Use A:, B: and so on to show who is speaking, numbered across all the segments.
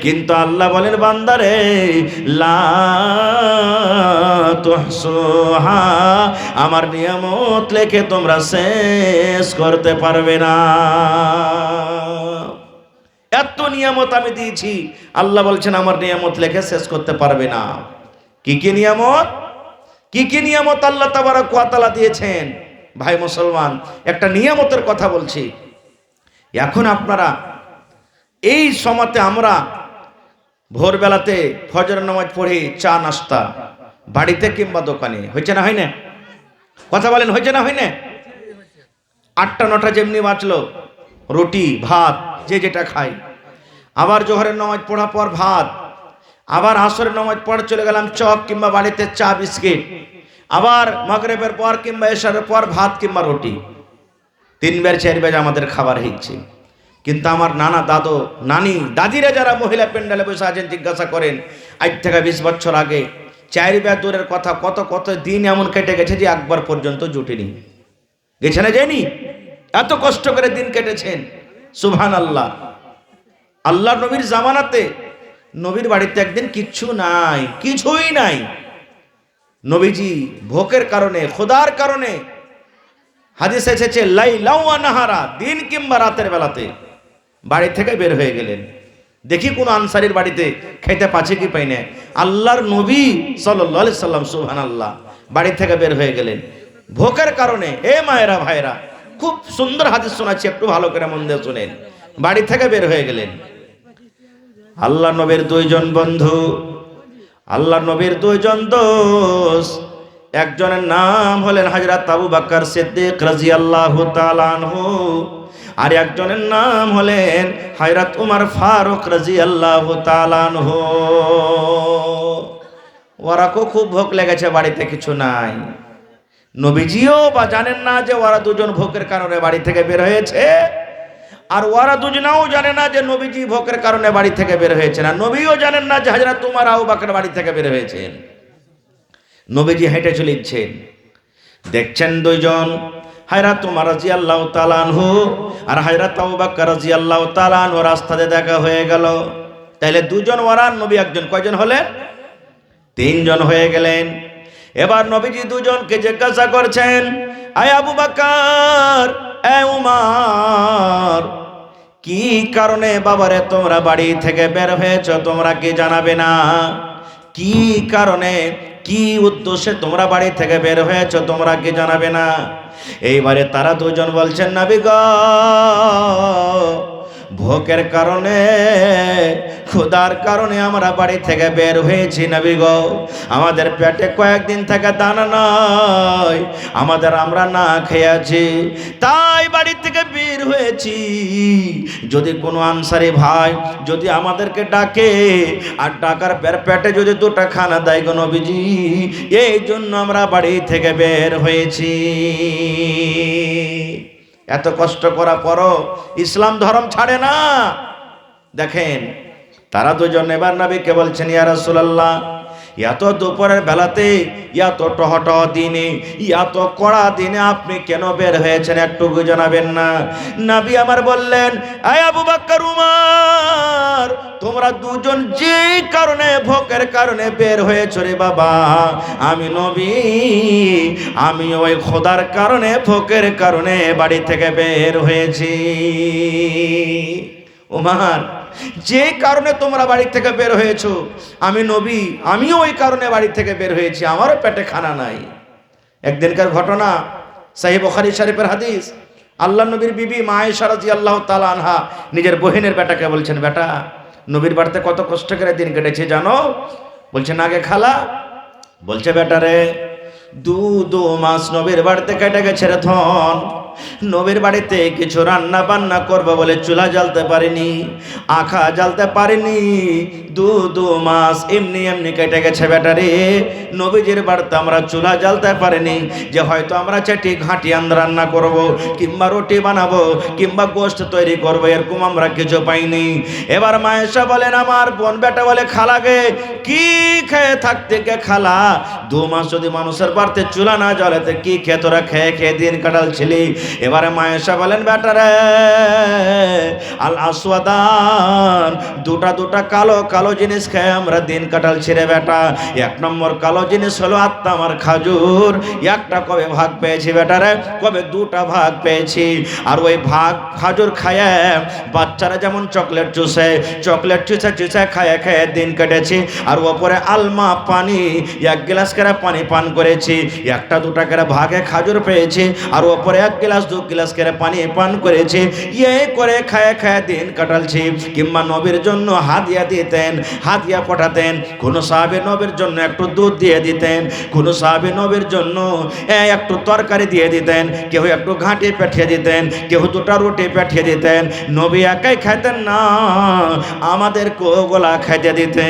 A: কিন্তু আল্লাহ বলেন বান্দারে লা তুহসুহা, আমার নিয়ামত লেখে তোমরা শেষ করতে পারবে না। এত নিয়ামত আমি দিয়েছি, আল্লাহ বলছেন আমার নিয়ামত লেখে শেষ করতে পারবে না। কি কি নিয়ামত, কি কি নিয়ামত আল্লাহ তাবারক ওয়া তাআলা দিয়েছেন। ভাই মুসলমান, একটা নিয়ামতের কথা বলছি। এখন আপনারা এই সময়তে আমরা ভোরবেলাতে ফজরের নামাজ পড়ি, চা নাস্তা বাড়িতে কিংবা দোকানে, হয়েছে না হয় না? কথা বলেন, হয়েছে না হয় না? 8টা 9টা যেমনি বাঁচলো, রুটি ভাত যে যেটা খায়। আবার জোহরের নামাজ পড়ার পর ভাত, আবার আসরের নামাজ পড়ে চলে গেলাম চক কিংবা বাড়িতে চা বিস্কিট, আবার মাগরিবের পর কিংবা এশারের পর ভাত কিংবা রুটি। 3 বার 4 বার আমাদের খাবার হচ্ছে। কিন্তু আমার নানা দাদু নানি দাদিরা যারা মহিলা প্যান্ডেলে বসে আছেন, জিজ্ঞাসা করেন আজ থেকে 20 বছর আগে 4 বার দূরের কথা কত কত দিন এমন কেটে গেছে যে একবার পর্যন্ত জুটেনি। গেছে না যায়নি? এত কষ্ট করে দিন কেটেছেন। সুবহানাল্লাহ। আল্লাহর নবীর জামানাতে নবীর বাড়িতে একদিন কিচ্ছু নাই, কিছুই নাই। নবীজি ভোকের কারণে, খোদার কারণে, হাদিসে এসেছে লাইলা ওয়া নাহারা, দিন কিংবা রাতের বেলাতে বাড়ি থেকে বের হয়ে গেলেন। দেখি কোন আনসারীর বাড়িতে খেতে পাচ্ছে কি পাই না। আল্লাহর নবী সাল্লাল্লাহু আলাইহি সাল্লাম সুবহানাল্লাহ বাড়ি থেকে বের হয়ে গেলেন ভোকের কারণে। এ মায়েরা ভাইরা, খুব সুন্দর হাদিস শোনাচ্ছি, একটু ভালো করে মন দিয়ে শুনেন। বাড়ি থেকে বের হয়ে গেলেন। আল্লাহ নবীর 2 জন বন্ধু, আল্লাহ নবীর 2 জন দোস্ত, একজনের নাম হলেন হযরত আবু বকর সিদ্দিক রাদিয়াল্লাহু তাআলা আনহু, আর একজনের নাম হলেন হযরত উমর ফারুক রাদিয়াল্লাহু তাআলা আনহু। ওরা খুব ভোক লেগেছে, বাড়িতে কিছু নাই। নবীজিও বা জানেন না যে ওরা 2 জন ভোকের কারণে বাড়ি থেকে বের হয়েছে, আর ওরা দুজনাও জানে না যে নবীজি ভোকের কারণে বাড়ি থেকে বের হয়েছেন, আর নবীও জানেন না যে হযরত উমর আবু বকর বাড়ি থেকে বের হয়েছেন। নবীজি হেঁটে চলেছেন, দেখছেন 2 জন, হযরত উমর রাদিয়াল্লাহু তাআলা আনহু আর হযরত আবু বকর রাদিয়াল্লাহু তাআলা আনহু রাস্তাতে দেখা হয়ে গেল। তাইলে 2 জন ওরা, নবী একজন, কয়জন হলেন? 3 জন হয়ে গেলেন। এবার নবীজি 2 জনকে জিজ্ঞাসা করছেন, আয় আবু বকর, এ উমর, কি কারণে বাবারে তোমরা বাড়ি থেকে বের হয়েছো, তোমরা কি জানাবে না? কি কারণে, কি উদ্দেশ্যে তোমরা বাড়ি থেকে বের হয়েছো, তোমরা কি জানাবে না? এইবারে তারা 2 জন বলছেন, নবী গো, ভোকের কারণে, ক্ষুধার কারণে আমরা বাড়ি থেকে বের হয়েছি নবী গো। আমাদের পেটে কয়েকদিন থেকে দানা নাই, আমরা না খেয়ে আছি, তাই বাড়ি থেকে বের হয়েছি। যদি কোনো আনসারি ভাই যদি আমাদেরকে ডাকে, আর ডাকার পেটে যদি 2টা খানা দেয় গো নবীজি, এই জন্য আমরা বাড়ি থেকে বের হয়েছি। এত কষ্ট করার পরও ইসলাম ধর্ম ছাড়ে না। দেখেন, তারা 2 জন এবার নবীকে বলছেন, ইয়া রাসূলুল্লাহ, এত দুপুরের বেলাতে, এত টহটহ দিনে, এত কড়া দিনে আপনি কেন বের হয়েছেন, একটু জানাবেন না? নবী আমার বললেন, আয় আবু বকর, উমর, তোমরা 2 জন যে কারণে, ভোকের কারণে বের হয়েছো রে বাবা, আমি নবী, আমি ওই খোদার কারণে, ভোকের কারণে বাড়ি থেকে বের হয়েছি। উমর, যে কারণে তোমরা বাড়ি থেকে বের হয়েছো, আমি নবী, আমিও ওই কারণে বাড়ি থেকে বের হয়েছি, আমারও পেটে খানা নাই। একদিনকার ঘটনা, সহিহ বুখারী শরীফের হাদিস। আল্লাহ নবীর বিবি মা আয়েশা রাদিয়াল্লাহু তাআলা আনহা নিজের বোনের বেটাকে বলছেন, বেটা, নবীর বাড়িতে কত কষ্ট করে দিন কেটেছে জানো? বলছেন, আগে খালা। বলছে, বেটা রে, 2 মাস নবীর বাড়িতে কেটে গেছে রে ধন। নবীর বাড়িতে কিছু রান্না বান্না করবো বলে চুলা জ্বালতে পারিনি, আখা জ্বালতে পারিনি। 2 মাস এমনি এমনি কেটে গেছে বেটারে। নবীজির বাড়িতে আমরা চুলা জ্বালতে পারিনি যে হয়তো আমরা চেটি ঘাঁটি রান্না করব, কিংবা রুটি বানাবো, কিংবা গোশত তৈরি করবো, এরকম আমরা কিছু পাইনি। এবার মা আয়েশা বলেন, আমার বোন বেটা বলে, খালাগে কি খেয়ে থাকতে গে খালা, মাস যদি মানুষের বাড়িতে চুলা না জ্বলে তো কি খেয়ে তোরা খেয়ে খেয়ে দিন কাটালছিলি। এবারে মায়েশা বলেন বেটারে আল আসওয়াদান, দুটা কালো কালো জিনিস খেয়ে আমরা দিন কাটালছি রে বেটা। এক নম্বর কালো জিনিস হলো আত্মা আমার খাজুর, একটা কবে ভাগ পেয়েছি বেটারে, কবে দুটা ভাগ পেয়েছি। আর ওই ভাগ খাজুর খায় বাচ্চারা যেমন চকলেট চুষে খায় খায় দিন কেটেছি। আর ওপরে আলমা পানি, এক গ্লাস করে পানি পান করেছি, একটা দুটা করে ভাগে খাজুর পেয়েছি, আর ওপরে এক গ্লাস দু গ্লাস করে পানি পান করেছি। করে খায় খায় দিন কাটালছি। কিংবা নবীর জন্য হাদিয়া দিতেন, হাদিয়া পাঠাতেন। কোন সাহাবী নবীর জন্য একটু দুধ দিয়ে দিতেন, কোন সাহাবী নবীর জন্য একটু তরকারি দিয়ে দিতেন, কেউ একটু ঘাঁটি পাঠিয়ে দিতেন, কেউ দুটা রুটি পাঠিয়ে দিতেন। নবী একাই খাইতেন না, আমাদের কোগলা খাইতে দিতেন।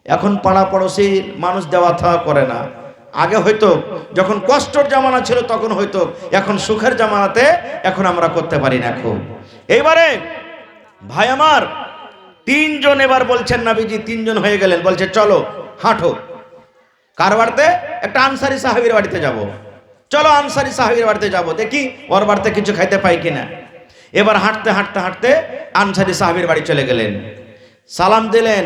A: এখন পাড়া পড়োশি মানুষ দেওয়া থাওয়া করে না। আগে হয়তো যখন কষ্টর জামানা ছিল তখন হয়তো, এখন সুখের জামানাতে এখন আমরা করতে পারি না খুব। এইবারে ভাই আমার তিনজন এবার বলছেন নবীজি তিনজন হয়ে গেলেন, বলছে চলো হাঁটো। কার বাড়িতে? একটা আনসারী সাহাবীর বাড়িতে যাব। চলো আনসারী সাহাবীর বাড়িতে যাব, দেখি ওর বাড়িতে কিছু খাইতে পাই কিনা। এবার হাঁটতে হাঁটতে হাঁটতে আনসারী সাহাবীর বাড়ি চলে গেলেন, সালাম দিলেন,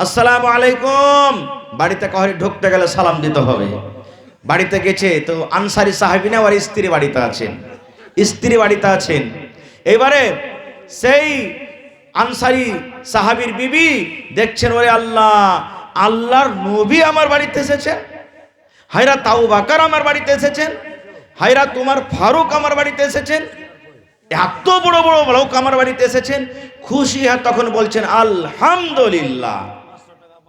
A: আসসালামু আলাইকুম। বাড়িতে কাউরে ঢুকতে গেলে সালাম দিতে হবে। বাড়িতে গেছে তো আনসারী সাহাবী না, আর স্ত্রী বাড়িতে আছেন, স্ত্রী বাড়িতে আছেন। এবারে সেই আনসারী সাহাবীর বিবি দেখছেন, ওরে আল্লাহ, আল্লাহর নবী আমার বাড়িতে এসেছেন, হায়রা আবু বকর আমার বাড়িতে এসেছেন, হায়রা তোমার ফারুক আমার বাড়িতে এসেছেন, এত বড় বড় লোক আমার বাড়িতে এসেছেন। খুশি হয়ে তখন বলছেন আলহামদুলিল্লাহ।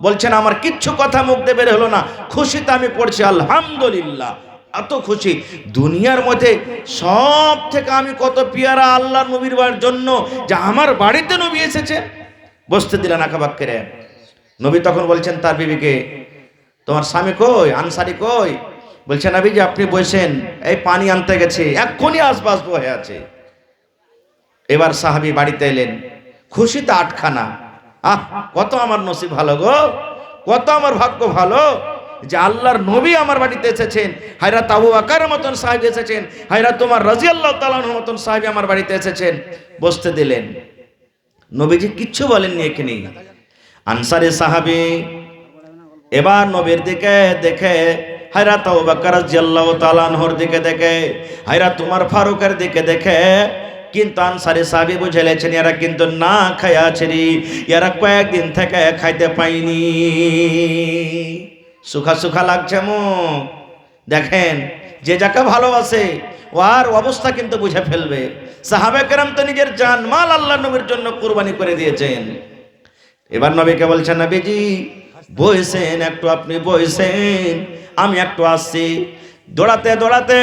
A: বলছেন আমার কিচ্ছু কথা মুখ দিয়ে বের হলো না, খুশিতে আমি পড়ছি আলহামদুলিল্লাহ। এত খুশি, দুনিয়ার মধ্যে সব থেকে আমি কত পিয়ারা আল্লাহ নবীর জন্য যে আমার বাড়িতে নবী এসেছে। বসতে দিলেন আঁকাবাক্যেরে। নবী তখন বলছেন তার বিবিকে, তোমার স্বামী কই, আনসারী কই? বলছেন নবী যে আপনি বসেন, এই পানি আনতে গেছে, এক্ষুনি আসবাস বয়ে আছে। এবার সাহাবী বাড়িতে এলেন, খুশিতে আটখানা। কত আমার নসিব ভালো গো, কত আমার ভাগ্য ভালো যে আল্লাহর নবী আমার বাড়িতে এসেছেন, হযরত আবু বকরের মতন সাহাবী এসেছেন, হযরত ওমর রাদিয়াল্লাহু তাআলা আনহুর মতন সাহাবী আমার বাড়িতে এসেছেন। বসতে দিলেন। নবীজি কিচ্ছু বলেননি এখানে। আনসারী সাহাবী এবার নবীর দিকে দেখে, হযরত আবু বকর রাদিয়াল্লাহু তাআলা আনহুর দিকে দেখে, হযরত ওমর ফারুকের দিকে দেখে, কিন্তু আনসারী সাহাবী বুঝে লেছেন এরা কিন্তু না খায়া আছে রে, এরা কয়েকদিন থেকে খাইতে পাইনি, সুখা সুখা লাগছে মুখ। দেখেন যে যাকে ভালোবাসে ওর অবস্থা কিন্তু বুঝে ফেলবে। সাহাবায়ে কেরাম তো নিজের জান মাল আল্লাহর নবীর জন্য কুরবানি করে দিয়েছেন। এবার নবীকে বলছেন নবীজি বসেন একটু, আপনি বসেন, আমি একটু আসছি। দৌড়াতে দৌড়াতে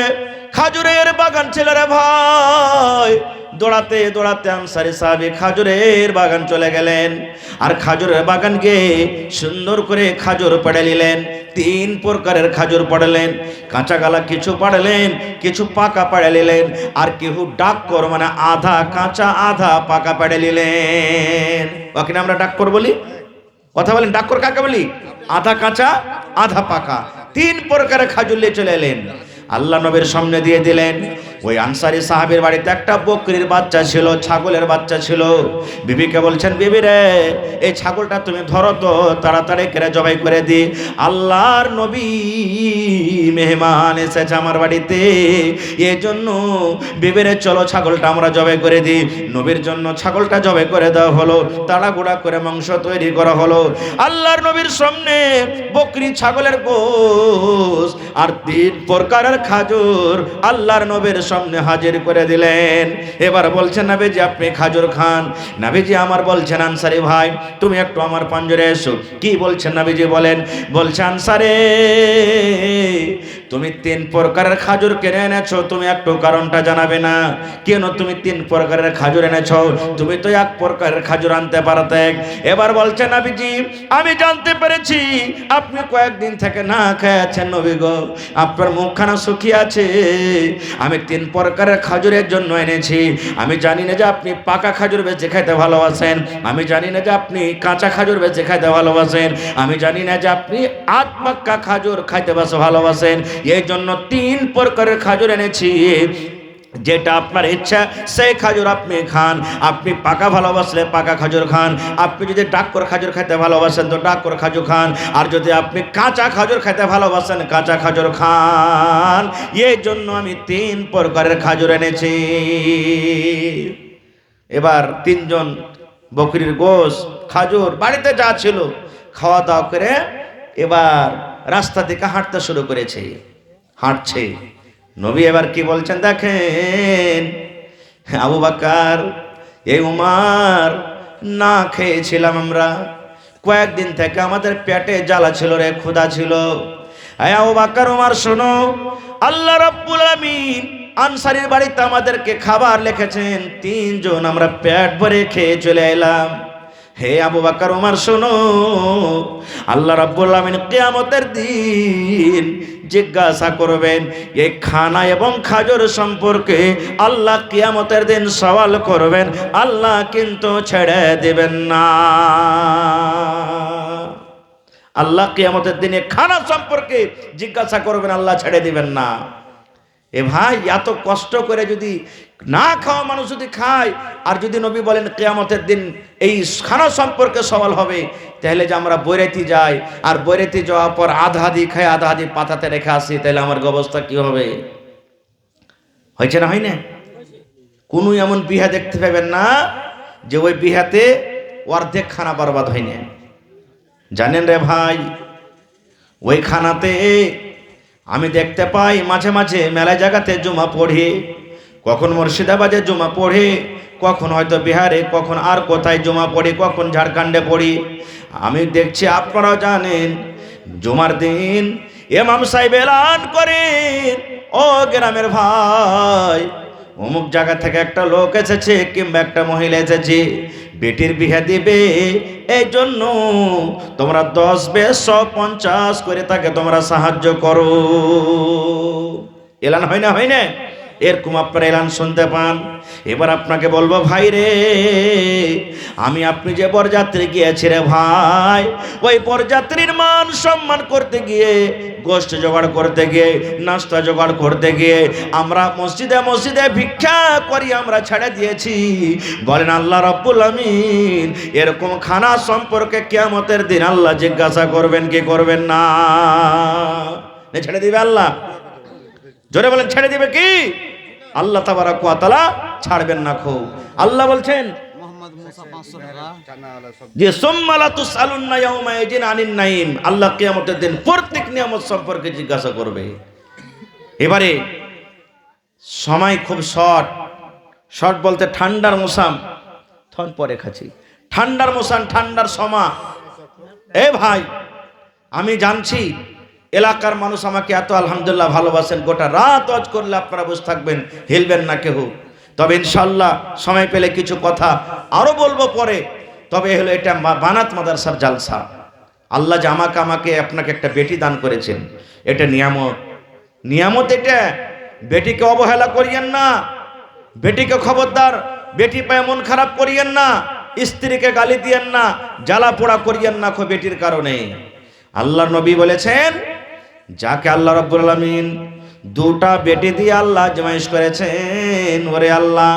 A: খাজুরের বাগান ছিল রে ভাই, দৌড়াতে দৌড়াতে আনসারী সাহাবী খাজুরের বাগান চলে গেলেন। আর খাজুরের বাগান গিয়ে সুন্দর করে খাজুর পেড়ে নিলেন। 3 প্রকারের খাজুর পাড়লেন, কাঁচা গালা কিছু পাড়লেন, কিছু পাকা পাড়ে নিলেন, আর কেউ ডাক্কর মানে আধা কাঁচা আধা পাকা পাড়ে নিলেন। ওকে আমরা ডাক্কর বলি, কথা বলেন ডাক্কর কাকে বলি? আধা কাঁচা আধা পাকা 3 প্রকারের খাজুর নিয়ে চলে এলেন, আল্লাহ নবীর সামনে দিয়ে দিলেন। ওই আনসারী সাহাবীর বাড়িতে একটা বকরির বাচ্চা ছিল, ছাগলের বাচ্চা ছিল। বিবিকে বলছেন বিবি রে, এই ছাগলটা তুমি ধরো তো, তাড়াতাড়ি করে জবাই করে দি, আল্লাহর নবী মেহমান এসেছে আমার বাড়িতে, এই জন্য বিবি রে চলো ছাগলটা আমরা জবাই করে দিই। নবীর জন্য ছাগলটা জবাই করে দেওয়া হলো, তাড়াহুড়া করে মাংস তৈরি করা হলো। আল্লাহর নবীর সামনে বকরি ছাগলের গোশত আর 3 প্রকারের খাজুর আল্লাহর নবীর সামনে হাজির করে দিলেন। এবার বলছেন নবীজি আপনি খাজুর খান। নবীজি আমার বলছেন আনসারী ভাই তুমি একটু আমার পাঞ্জরে এসো। কি বলছেন নবীজি বলেন? বলছে আনসারে তুমি 3 প্রকারের খাজুর কেন এনেছো, তুমি একটু কারণটা জানাবে না? কেন তুমি 3 প্রকারের খাজুর এনেছো? তুমি তো 1 প্রকারের খাজুর আনতে পারতে। এবার বলছে নবীজি, আমি জানতে পেরেছি আপনি কয়েকদিন থেকে না খেয়েছেন নবী গো, আপনার মুখখানা শুকিয়ে আছে। আমি 3 প্রকারের খাজুরের জন্য এনেছি। আমি জানি না যে আপনি পাকা খাজুর বেচে খাইতে ভালোবাসেন, আমি জানি না যে আপনি কাঁচা খাজুর বেচে খাইতে ভালোবাসেন, আমি জানি না যে আপনি পাকা খাজুর খাইতে ভালোবাসেন। এই জন্য 3 প্রকারের খাজুর এনেছি, যেটা আপনার ইচ্ছা সেই খাজুর আপনি খান। আপনি পাকা ভালোবাসলে পাকা খাজুর খান, আপনি যদি ডাক্কর খাজুর খেতে ভালোবাসেন তো ডাক্কর খাজুর খান, আর যদি আপনি কাঁচা খাজুর খেতে ভালোবাসেন কাঁচা খাজুর খান। এই জন্য আমি 3 প্রকারের খাজুর এনেছি। এবার 3 জন বকরির গোশ খাজুর বাড়িতে যা ছিল খাওয়া দাওয়া করে এবার রাস্তা থেকে হাঁটতে শুরু করেছে। হাঁটছে, নবী এবার কি বলছেন দেখেন, আবু বকর, এই উমর, না খেয়েছিলাম আমরা, কয়েকদিন থেকে আমাদের পেটে জ্বালা ছিল রে, ক্ষুধা ছিল। আবু বকর, উমর শোনো, আল্লাহ রাব্বুল আলামিন আনসারীর বাড়িতে আমাদেরকে খাবার লিখেছেন, 3 জন আমরা পেট ভরে খেয়ে চলে এলাম। হে আবু বকর, উমর শোনো, আল্লাহ রাব্বুল আলামিন কিয়ামতের দিন জিজ্ঞাসা করবেন এই খানা এবং খাজুর সম্পর্কে। আল্লাহ কিয়ামতের দিন সওয়াল করবেন, আল্লাহ কিন্তু ছেড়ে দিবেন না। আল্লাহ কিয়ামতের দিনে খানা সম্পর্কে জিজ্ঞাসা করবেন, আল্লাহ ছেড়ে দিবেন না। এ ভাই, এত কষ্ট করে যদি না খাওয়া মানুষ যদি খায়, আর যদি নবী বলেন কিয়ামতের দিন এই খানা সম্পর্কে সওয়াল হবে, তাহলে যে আমরা বৈরাতি যাই আর বৈরাতি যাওয়ার পর আধা আধি খাই আধা আধি পাতাতে রেখে আসি, তাহলে আমার অবস্থা কি হবে? হয়েছে না হয় না? কোনো এমন বিহা দেখতে পাবেন না যে ওই বিহাতে অর্ধেক খানা বরবাদ হয় না। জানেন রে ভাই, ওই খানাতে আমি দেখতে পাই মাঝে মাঝে মেলা জায়গাতে জুমা পড়ে, কখন মুর্শিদাবাদে জুমা পড়ে, কখন হয়তো বিহারে, কখন আর কোথায় জুমা পড়ে, কখন ঝাড়খণ্ডে পড়ি। আমি দেখছি, আপনারাও জানেন, জুমার দিন ইমাম সাহেব এলান করেন, ও গ্রামের ভাই, অমুক জায়গা থেকে একটা লোক এসেছে কিংবা একটা মহিলা এসেছে, বেটির বিয়ে দিবে, এই জন্য তোমরা 10 20 150 করে তাকে তোমরা সাহায্য করো। এলান হয় না, হয় না? এরকম আপনারা এলান শুনতে পান। এবার আপনাকে বলবো, ভাই রে, আমি আপনি যে বরযাত্রী গিয়েছি রে ভাই, ওই বরযাত্রীর মান সম্মান করতে গিয়ে, গোষ্ঠ জোগাড় করতে গিয়ে, নাস্তা জোগাড় করতে গিয়ে আমরা মসজিদে মসজিদে ভিক্ষা করি আমরা ছেড়ে দিয়েছি। বলেন আল্লাহ রাব্বুল আমিন এরকম খানা সম্পর্কে কিয়ামতের দিন আল্লাহ জিজ্ঞাসা করবেন কি করবেন না? ছেড়ে দিবে আল্লাহ? জোরে বলেন, ছেড়ে দিবে কি? আল্লাহ তাবারক ওয়া তাআলা ছাড়বেন না। খুব আল্লাহ বলছেন যে সুম্মা লা তুসআলুন্না ইয়াওমা ইযিন আনিন নাঈম, আল্লাহ কিয়ামতের দিন প্রত্যেক নিয়ামত সম্পর্কে জিজ্ঞাসা করবে। এবারে সময় খুব শর্ট বলতে ঠান্ডার মৌসুম, থন পরে খাচ্ছি, ঠান্ডার মৌসুম, ঠান্ডার সময়। এ ভাই, আমি জানছি এলাকার মানুষ আমাকে এত আলহামদুলিল্লাহ ভালোবাসেন, গোটা রাত ওয়াজ করলে আপনারা বসে থাকবেন, হিলবেন না কেউ। তবে ইনশাআল্লাহ সময় পেলে কিছু কথা আরো বলবো পরে। তবে হলো এটা বানাত মাদ্রাসার জালসা। আল্লাহ যে আমাকে আপনাকে একটা বেটি দান করেছেন, এটা নিয়ামত। এটা বেটিকে অবহেলা করিয়েন না, বেটিকে খবরদার বেটি পায়ে মন খারাপ করিয়েন না, স্ত্রীকে গালি দিয়েন না, জ্বালা পোড়া করিয়েন না বেটির কারণে। আল্লাহর নবী বলেছেন, যাকে আল্লাহ রাব্বুল আলামিন 2টা বেটি দিয়ে আল্লাহ আজমাইশ করেছেন, ওরে আল্লাহ,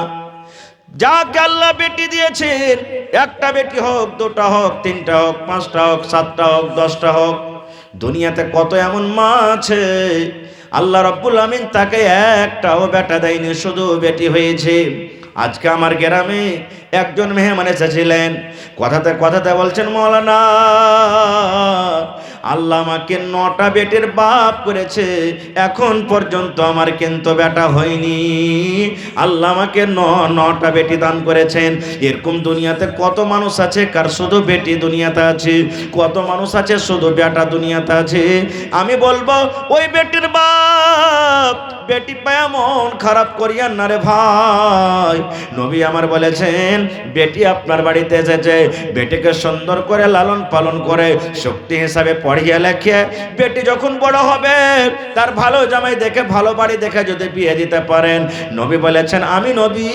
A: যাকে আল্লাহ বেটি দিয়েছেন, একটা বেটি হোক, 2টা হোক, 3টা হোক, 5টা হোক, 7টা হোক, 10টা হোক, দুনিয়াতে কত এমন মা আছে আল্লাহ রাব্বুল আমিন তাকে একটাও বেটা দেয়নি, শুধু বেটি হয়েছে। আজকে আমার গ্রামে একজন মেহমান এসেছিলেন, কথাতে কথাতে বলছেন, মৌলানা আল্লাহ আমাকে 9টা বেটির বাপ করেছে, এখন পর্যন্ত আমার কিন্তু বেটা হয়নি। আল্লাহ আমাকে 9টা বেটি দান করেছেন। এরকম দুনিয়াতে কত মানুষ আছে কার শুধু বেটি দুনিয়াতে আছে, কত মানুষ আছে শুধু বেটা দুনিয়াতে আছে। আমি বলবো ওই বেটির বাপ বেটি পায়া মন খারাপ করিয়ান না রে ভাই। নবী আমার বলেছেন, বেটি আপনার বাড়িতে এসেছে, বেটিকে সুন্দর করে লালন পালন করে শক্তি হিসাবে পড়িয়ে লেখে বেটি যখন বড় হবে তার ভালো জামাই দেখে, ভালো বাড়ি দেখে যদি বিয়ে দিতে পারেন, নবী বলেছেন আমি নবী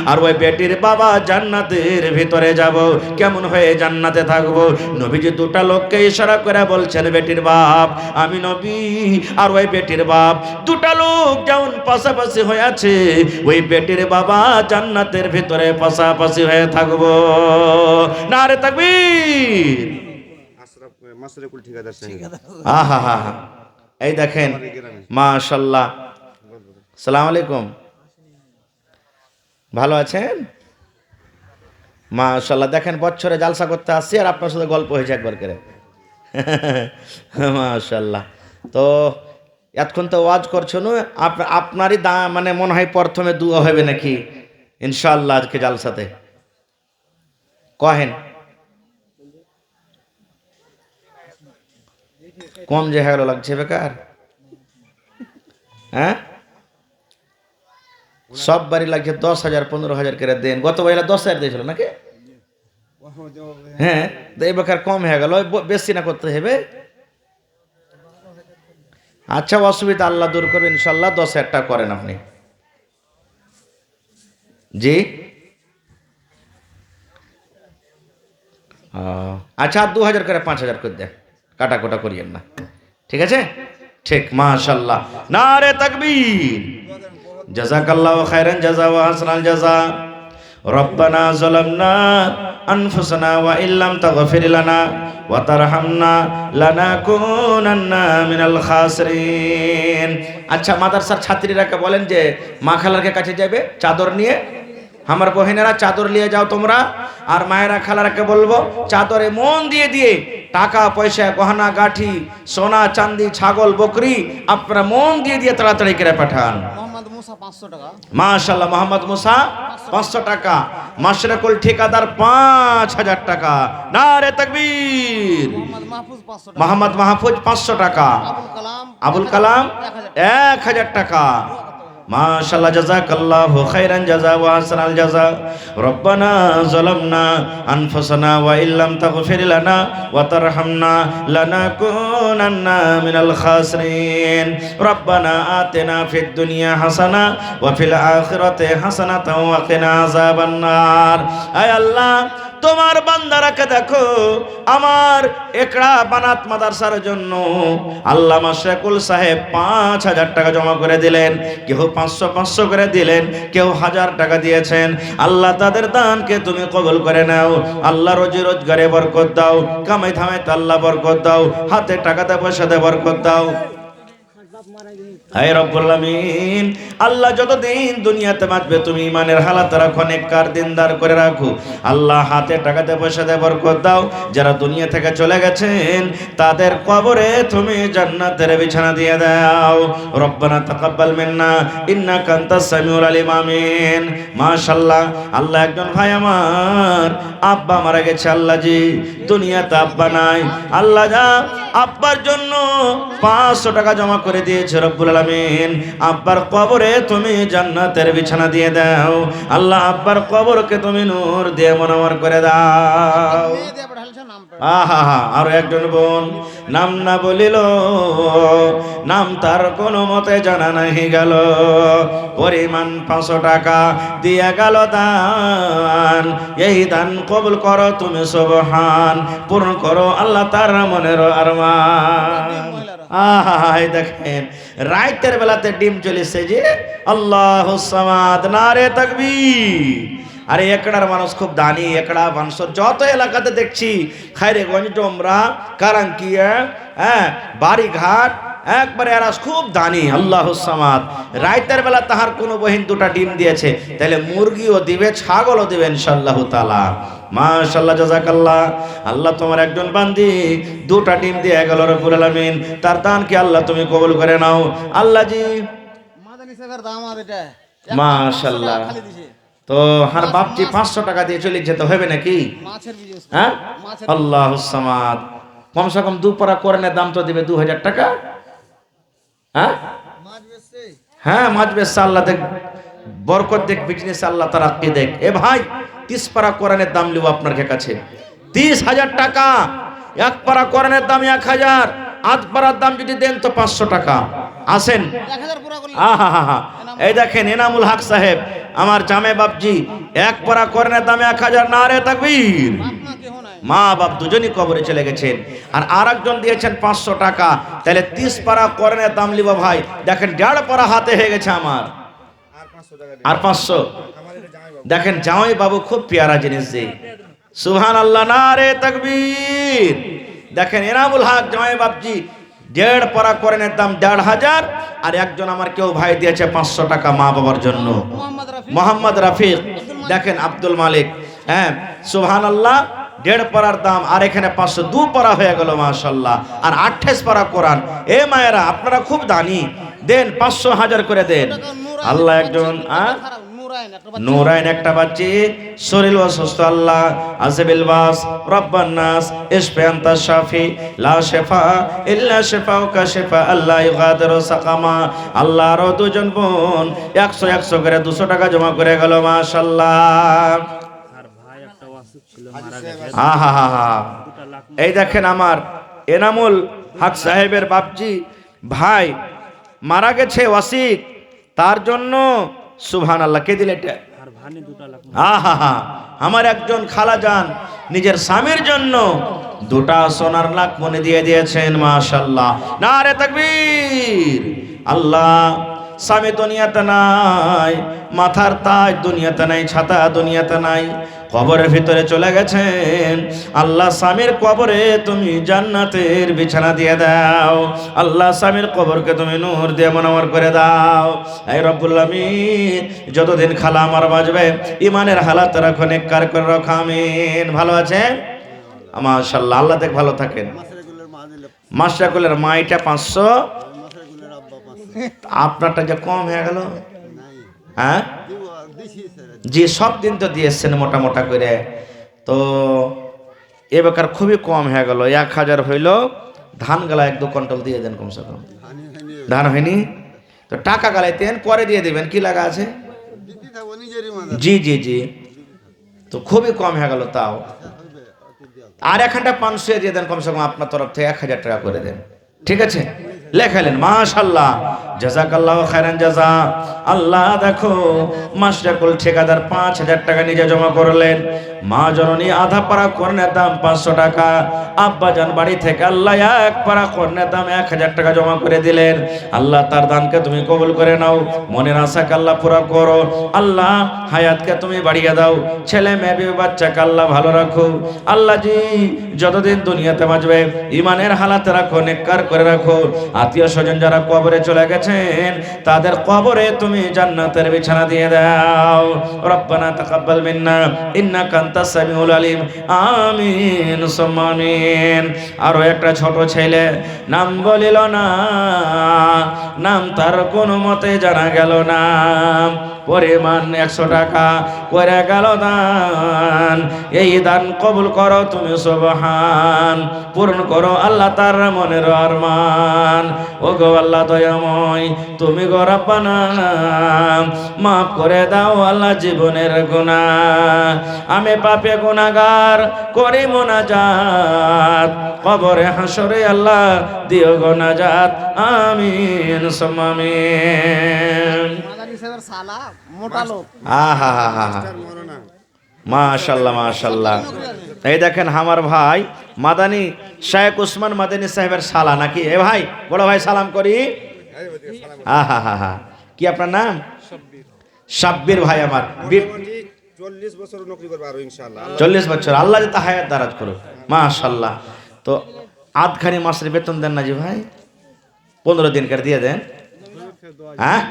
A: আর ওই বেটির বাবা জান্নাতের ভিতরে যাব। কেমন হয়ে জান্নাতে থাকবো? নবীজি 2টা লোককে ইশারা করে বলছেন, বেটির বাপ আমি নবী আর ওই বেটির বাপ 2টা লোক যেমন পাশাপাশি হয়ে আছে, ওই বেটির বাবা জান্নাতের ভিতরে পাশাপাশি হয়ে থাকবো। নারে তাকবীর। আহা হা হা, এই দেখেন মাশাআল্লাহ। আসসালামু আলাইকুম, ভালো আছেন? মাশাআল্লাহ। দেখেন বছরে জালসা করতে আসছি আর আপনার সাথে গল্প হয়েছে একবার করে। মাশাআল্লাহ। তো এতক্ষণ তো ওয়াজ করছো না, আপনারই মানে মনে হয় প্রথমে দুয়া হবে নাকি ইনশাআল্লাহ আজকে জালসাতে? কহেন কম যে হ্যালো লাগছে বেকার। হ্যাঁ, সব বাড়ি লাগছে 10,000 15,000 করে দেন। গত বাড়ি 10,000 দিয়েছিল নাকি? হ্যাঁ, এই বেকার কম হয়ে গেল, বেশি না করতে হবে। আচ্ছা, অসুবিধা আল্লাহ দূর করবে ইনশাল্লাহ। 10,000 টাকা করেন আপনি। জি আচ্ছা, 2,000 করে 5,000 করে দেন, কাটাকোটা করিয়েন না, ঠিক আছে? ঠিক, মাশাআল্লাহ। নারে তাকবীর। জাযাকাল্লাহু খাইরান জাযা ওয়া হাসানাল জাযা। রব্বানা যালামনা আনফুসানা ওয়া ইল্লাম তাগফির লানা ওয়া তারহামনা লানাকুনান্না মিনাল খাসিরিন। আচ্ছা, মাদ্রাসার ছাত্রীরাকে বলেন যে মা খালারকে কাছে যাবে চাদর নিয়ে। আমার বহিনেরা চাদর নিয়ে যাও তোমরা। আর মায়েরা খালারাকে বলবো চাদরে মন দিয়ে দিয়ে টাকা পয়সা গহনা গাঠি সোনা চাঁদি ছাগল বকরি আপনারা মন দিয়ে দিয়ে তাড়াতাড়ি করে পাঠান। মাশাআল্লাহ। মোহাম্মদ মুসা 500 টাকা, মাশরাকুল ঠিকাদার 5,000 টাকা। নারে তাকবীর। মোহাম্মদ মাহফুজ 500 টাকা, আবুল কালাম 1,000 টাকা। মাশাআল্লাহ, জাযাকাল্লাহু খাইরান জাযা ওয়া হাসানাল জাযা। রব্বানা যালামনা আনফুসানা ওয়া ইল্লাম তাগফির লানা ওয়া তারহামনা লানাকুনান্না মিনাল খাসিরিন। রব্বানা আতিনা ফিদ দুনিয়া হাসানা ওয়া ফিল আখিরাতি হাসানাতাও ওয়া কিনা আযাবান নার। আয় আল্লাহ, তোমার বান্দারাকে দেখো, আমার একড়া বানাত মাদ্রাসার জন্য আল্লামা শেখুল সাহেব 5,000 টাকা জমা করে দিলেন। কেউ 500 করে দিলেন, কেউ 1,000 টাকা দিয়েছেন। আল্লাহ তাদের দানকে তুমি কবুল করে নাও। আল্লাহ রোজি রোজগারে বরকত দাও, কামাই ধামাইতে আল্লাহ বরকত দাও, হাতে টাকাতে পয়সাতে বরকত দাও। হে রব্বুল আমিন, আল্লাহ যতদিন দুনিয়াতে বাঁচবে তুমি ইমানের হালাত রাখো, নেককার দিনদার করে রাখো। আল্লাহ হাতে টাকাতে পয়সাতে বরকত দাও। যারা দুনিয়া থেকে চলে গেছেন তাদের কবরে তুমি জান্নাতের বিছানা দিয়ে দাও। রব্বানা তাকাব্বাল মিন্না ইন্নাকা আনতাস সামিউল আলিম। আমিন। মাশাআল্লাহ। আল্লাহ, একজন ভাই আমার আব্বা মারা গেছে। আল্লাহ জি, দুনিয়াতে আব্বা নাই। আল্লাহ যা আব্বার জন্য 500 টাকা জমা করে দিয়েছে রব্বুল আলামিন। আব্বার কবরে তুমি জান্নাতের বিছানা দিয়ে দাও। আল্লাহ, আব্বার কবরকে তুমি নূর দিয়ে মুনাওয়ার করে দাও। আহা হা। আর একজন বোন নাম না বলিল, নাম তার কোনো মতে জানা নাহি গেল, পরিমাণ 500 টাকা দিয়ে গেল দান। এই দান কবুল করো তুমি সুবহান, পূর্ণ করো আল্লাহ তার মনের আরমান। আহা, দেখেন রাতের বেলাতে ডিম চলেছে যে আল্লাহুস সামাদ। নারে তাকবীর। আরে একড়ার মানুষ খুব দানি, একড়া মানুষ যত এলাকাতে দেখছি, খায়রেগঞ্জ, ডোমরা, কারাঙ্কিয়া, হ্যাঁ, বাড়িঘাট, একবারে এরাস খুব দানি আল্লাহুস সামাদ। রাতের বেলা তাহার কোনো বহিন দুটা ডিম দিয়েছে, তাহলে মুরগিও দিবে, ছাগলও দিবে ইনশাআল্লাহ তাআলা। মাশাআল্লাহ, জাযাকাল্লাহ। আল্লাহ তোমার একজন বান্দি দুটা ডিম দিয়ে গেল, রব্বুল আলামিন তার দানকে আল্লাহ তুমি কবুল করে নাও। আল্লাহ জি
B: মাদানী সাহেবের দাম আর এটা
A: মাশাআল্লাহ। তো হার বাপজি 500 টাকা দিয়ে চলে যেতে হবে নাকি?
B: মাছের বিজনেস,
A: হ্যাঁ,
B: মাছের
A: আল্লাহুস সামাদ। কমসে কম দুপারা কোরআনের দাম তো দিবে 2000 টাকা। হ্যাঁ
B: মাছ বেচছে।
A: হ্যাঁ, মাছ বেচছে, আল্লাহ দেখ বরকত দেখ, বিজনেস আল্লাহ তার আত্মী দেখ। এ ভাই 30 পারা কোরআনের দাম লিব আপনার কাছে 30,000 টাকা। এক পারা কোরআনের দাম 1000, আধ পারার দাম যদি দেন তো 500 টাকা। আসেন,
B: 1000 পুরো করলে
A: আহা হা হা। এই দেখেন এনামুল হক সাহেব আমার জামে বাপজি, এক পারা কোরআনের দামে 1000। নারে তাকবীর।
B: আপনা কেহ নাই।
A: মা বাপ দুজনই কবরে চলে গেছেন, আর আরেকজন দিয়েছেন 500 টাকা। তাহলে 30 পারা কোরআনের দাম লিব ভাই। দেখেন 1.5 পারা হাতে হয়ে গেছে আমার, আর 500। দেখেন জামাই বাবু খুব পেয়ারা জিনিস যে, সুবহানাল্লাহ, নারে তাকবীর। দেখেন এনামুল হক জামাই বাপজি 1.5 পারা কোরআনের দাম 1,500, আর একজন আমার কেউ ভাই দিয়েছে 500 টাকা মা বাবার জন্য,
B: মোহাম্মদ রফিক।
A: মোহাম্মদ রাফিক। দেখেন আব্দুল মালিক, হ্যাঁ সুবহানাল্লাহ। 1.5 পারার দাম, আর এখানে 500, 2 পারা হয়ে গেল মাশাআল্লাহ। আর 28 পারা কোরআন। এ মায়েরা আপনারা খুব দানি, দেন 500 1000 করে দেন। আল্লাহ একজন নূরাইন একটা বাচ্চি, শরীর অসুস্থ, আল্লাহ আযবিল বাস রব্বান নাস ইশফি আনতা শাফি লা শিফা ইল্লা শিফাউকা শিফা আল্লাহ ইগাদিরু সাকামা। আল্লাহ আরো দুজন বোন 100 করে 200 টাকা জমা করে গেল মাশাআল্লাহ। আহা হা হা। এই দেখেন আমার এনামুল হক সাহেবের বাপজি ভাই মারা গেছে ওয়াসিক, তার জন্য সুবহানাল্লাহ। কে দিলে এটা? আহা হা। আমার একজন খালা যান নিজের স্বামীর জন্য 2টা সোনার লাখ মনে দিয়ে দিয়েছেন মাশাআল্লাহ। নারে তাকবীর। আল্লাহ স্বামী দুনিয়াতে নাই, মাথার তাজ দুনিয়াতে নাই, ছাতা দুনিয়াতে নাই, কবরের ভিতরে চলে গেছেন। আল্লাহ স্বামীর কবরে তুমি জান্নাতের বিছানা দিয়ে দাও। আল্লাহ স্বামীর কবরকে তুমি নূর দিয়ে মনোমর করে দাও। এই রব্বুল আমিন যতদিন খালা আমার বাঁচবে ইমানের হালাত রাখো, নেককার করে রাখো, আমিন। ভালো আছেন মাশাআল্লাহ, আল্লাহ দেখ ভালো থাকেন। মাশরাকুলের মা এটা 500, আপনারটা যে কম হয়ে গেল। হ্যাঁ জি, সব দিন তো দিয়েছেন মোটা মোটা করে, তো এবার খুবই কম হয়ে গেল। 1000 হইল, ধান গালা 1-2 কুইন্টাল দিয়ে দেন কমসে কম। ধান হয়নি তো টাকা গালাইতেন, পরে দিয়ে দিবেন, কি লাগা আছে? জি জি জি, তো খুবই কম হয়ে গেল। তাও আর এখানটা 500 দিয়ে দেন কমসে কম, আপনার তরফ থেকে 1000 টাকা করে দেন, ঠিক আছে? লেখালেন মাশাআল্লাহ, জাযাকাল্লাহু খায়রান জাযা। আল্লাহ দেখো মাশরাকুল ঠিকাদার 5000 টাকা নিজে জমা করলেন, মা জননী আধা পারা কোরআনের দাম 500 টাকা, আব্বা জান বাড়ি থেকে আল্লাহ 1 পারা কোরআনের দাম 1000 টাকা জমা করে দিলেন। আল্লাহ তার দানকে তুমি কবুল করে নাও, মনের আশাকে আল্লাহ পুরা করো। আল্লাহ হায়াতকে তুমি বাড়িয়ে দাও, ছেলে মেয়ে বিবি বাচ্চাকে আল্লাহ ভালো রাখো। আল্লাহ জি যতদিন দুনিয়াতে বাঁচবে ইমানের হালাতে রাখো, নেককার করে রাখো। আত্মীয় স্বজন যারা কবরে চলে গেছেন তাদের কবরে তুমি জান্নাতের বিছানা দিয়ে দাও। রব্বানা তাকাব্বাল মিন্না ইন্নাকা আনতাস সামিউল আলিম, আমিন সুম্মা আমিন। আরো একটা ছোট ছেলে নাম বলিল না, নাম তার কোনো মতে জানা গেল না, পরিমাণ 100 টাকা করে গেল দান। এই দান কবুল করো তুমি সুবহান, পূরণ করো আল্লাহ তার মনের আরমান। ও গো আল্লাহ দয়াময় তুমি গো রব্বানা মাফ করে দাও আল্লাহ জীবনের গুনাহ। আমি পাপে গুনাহগার করি মুনাজাত, কবরে হাসরে আল্লাহ দিও গো নাজাত, আমিন সুম্মা আমিন।
B: মাদানী সাহেবের সালা মোটা লোক।
A: আহা হা হা হা, মাশাআল্লাহ মাশাআল্লাহ। এই দেখেন আমার ভাই মাদানী শেখ উসমান মাদানী সাহেবের সালা নাকি? এ ভাই বড় ভাই সালাম করি। আহা হা হা, কি আপনার নাম? সাব্বির ভাই আমার।
C: 40 বছর নকরি করব আর ইনশাআল্লাহ।
A: 40 বছর, আল্লাহ যাতে হায়াত দারাজ করুক মাশাআল্লাহ। তো আধখানি মাসের বেতন দেন না জি ভাই? 15 দিন করে দিয়ে দেন। হ্যাঁ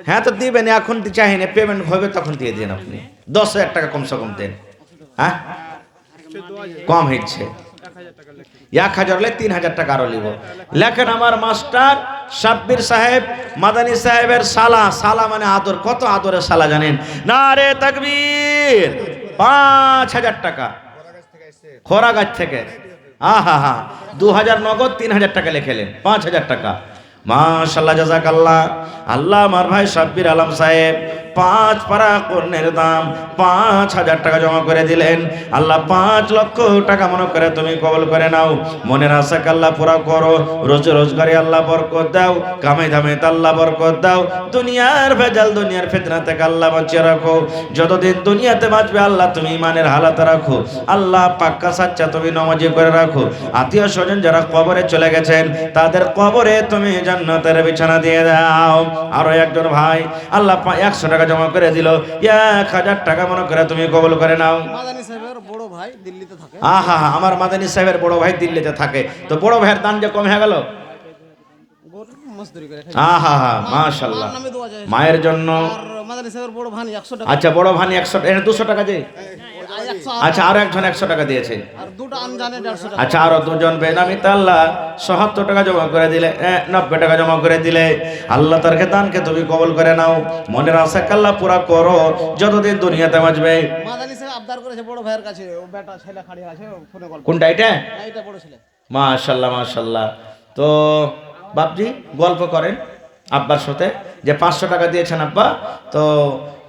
A: হ্যাঁ তো দিবেন, এখন চাহিনে পেমেন্ট হবে তখন দিয়ে দিন। আপনি 10,000 টাকা কমসে কম দেন। হ্যাঁ কম হচ্ছে 1000 হলে 3000 টাকা আরো নিব। লেখেন আমার মাস্টার সাব্বির সাহেব মাদানী সাহেবের সালা। সালা মানে আদর, কত আদরের সালা জানেন? নারে তাকবীর। 5000 টাকা খোরাগাছ থেকে। আহা হা 2000 নগদ, 3000 টাকা লিখেলেন, 5000 টাকা। মাশাআল্লাহ জাযাকাল্লাহ। আল্লাহ আমার ভাই সাব্বির আলম সাহেব 5 পারা কোরআনের দাম 5000 টাকা জমা করে দিলেন। আল্লাহ 5 লক্ষ টাকা মনে করে তুমি কবুল করে নাও। মনের আশাকে আল্লাহ পুরা করো। রোজ রোজগারে আল্লাহ বরকত দাও, কামাই ধামে আল্লাহ বরকত দাও। দুনিয়ার ভেজাল দুনিয়ার ফিতনা থেকে আল্লাহ বাঁচিয়ে রাখো। যতদিন দুনিয়াতে বাঁচবে আল্লাহ তুমি ইমানের হালাতে রাখো। আল্লাহ পাক্কা সাচ্চা তুমি নামাজি করে রাখো। আত্মীয় স্বজন যারা কবরে চলে গেছেন তাদের কবরে তুমি জান্নাতের বিছানা দিয়ে দাও। আরো একজন ভাই আল্লাহ 100 টাকা জমা করে দিল, 1000 টাকা মনে করে তুমি কবুল করে নাও।
B: মাদানী সাহেবের বড় ভাই দিল্লিতে থাকে।
A: আহা হা আমার মাদানী সাহেবের বড় ভাই দিল্লিতে থাকে, তো বড় ভাইয়ের দান যে কম হয়ে গেল।
B: গরু মজদুরি করে খায়।
A: আহা হা মাশাআল্লাহ।
B: মার নামে দোয়া যায়।
A: মায়ের জন্য।
B: আর মাদানী সাহেবের বড় ভাই 100 টাকা।
A: আচ্ছা বড় ভাই 100, এটা 200 টাকা যে।
B: 100
A: আচ্ছা আরো একজন 100 টাকা দিয়েছে।
B: আর দুটো আনজানে 150 টাকা।
A: আচ্ছা আরো দুজন বেনামিতে আল্লাহ 77 টাকা জমা করে দিলে, 90 টাকা জমা করে দিলে। আল্লাহ তার দানকে তুমি কবুল করে নাও। মনের আশা আল্লাহ পুরা করো যতদিন দুনিয়াতে বাঁচবে।
B: মাদানী সাহেব আবদার করেছে বড় ভাইয়ের কাছে, ও বেটা ছেলে খাড়ি আছে, ও ফোনে গল্প।
A: কোনটা এটা?
B: এইটা বড় ছেলে।
A: মাশাআল্লাহ মাশাআল্লাহ। তো বাপজি গল্প করেন আব্বার সাথে যে 500 টাকা দিয়েছেন আব্বা, তো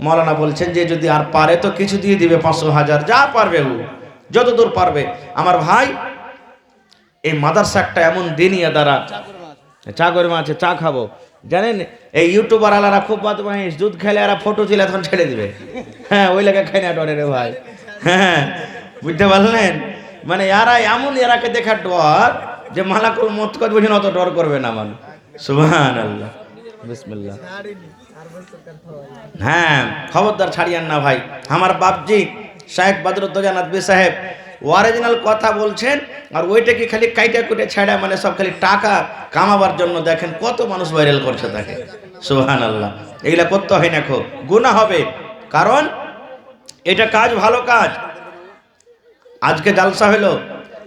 A: মৌলানা বলছেন যে যদি আর পারে তো কিছু দিয়ে দিবে, 500 1000 যা পারবে ও, যতদূর পারবে। আমার ভাই এই মাদ্রাসা একটা এমন দিনিয়া দ্বারা চা করে মাছে চা খাবো জানেন। এই ইউটিউবার আলারা খুব বদমাইশ, দুধ খেলে আর ফটো তুলে এখন ছেড়ে দিবে। হ্যাঁ ওই লেগে খাই না ডরে রে ভাই। হ্যাঁ বুঝতে পারলেন, মানে এরা এমন, এরাকে দেখা ডর যে মালাকুল মত করে বুঝেন, অত ডর করবে না মানুষ। সুবহানাল্লাহ বিসমিল্লাহ। হ্যাঁ খবরদার ছাড়িয়েন না ভাই। আমার বাপজি শাহেখ বদরুদ্দোজা নদভী সাহেব অরিজিনাল কথা বলছেন, আর ওইটাকে খালি কাইটা কুটে ছেড়া, মানে সব খালি টাকা কামাবার জন্য। দেখেন কত মানুষ ভাইরাল করছে তাকে। সুবহানাল্লাহ। এগুলা করতে হয় না, খো গুনাহ হবে, কারণ এটা কাজ ভালো কাজ। আজকে জালসা হলো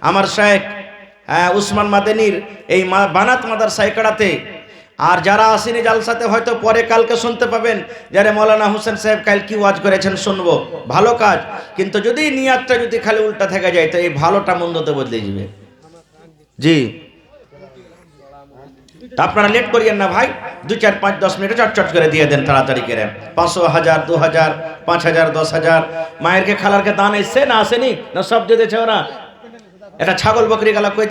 A: আমার শাহেখ উসমান মাদানীর এই বানাত মাদ্রাসা একাড়াতে। আর যারা আসেনি জালসাতে হয়তো পরে কালকে শুনতে পাবেন যারা মৌলানা হোসেন সাহেব কাল কি ওয়াজ করেছেন শুনবো। ভালো কাজ, কিন্তু যদি নিয়াতটা যদি খালি উল্টা থেকে যায় তো এই ভালোটা মন্দতে বদলে যাবে। জি তা আপনারা লেট করিয়েন না ভাই, 2 4 5 10 মিনিটে চটচট করে দিয়ে দেন তাড়াতাড়ি করে। 500 1000 2000 5000 10000 মায়েরকে খালারকে দান এসছে না আসেনি না সব দিয়ে দিয়েছে ওরা। এটা ছাগল বকরি গালা কই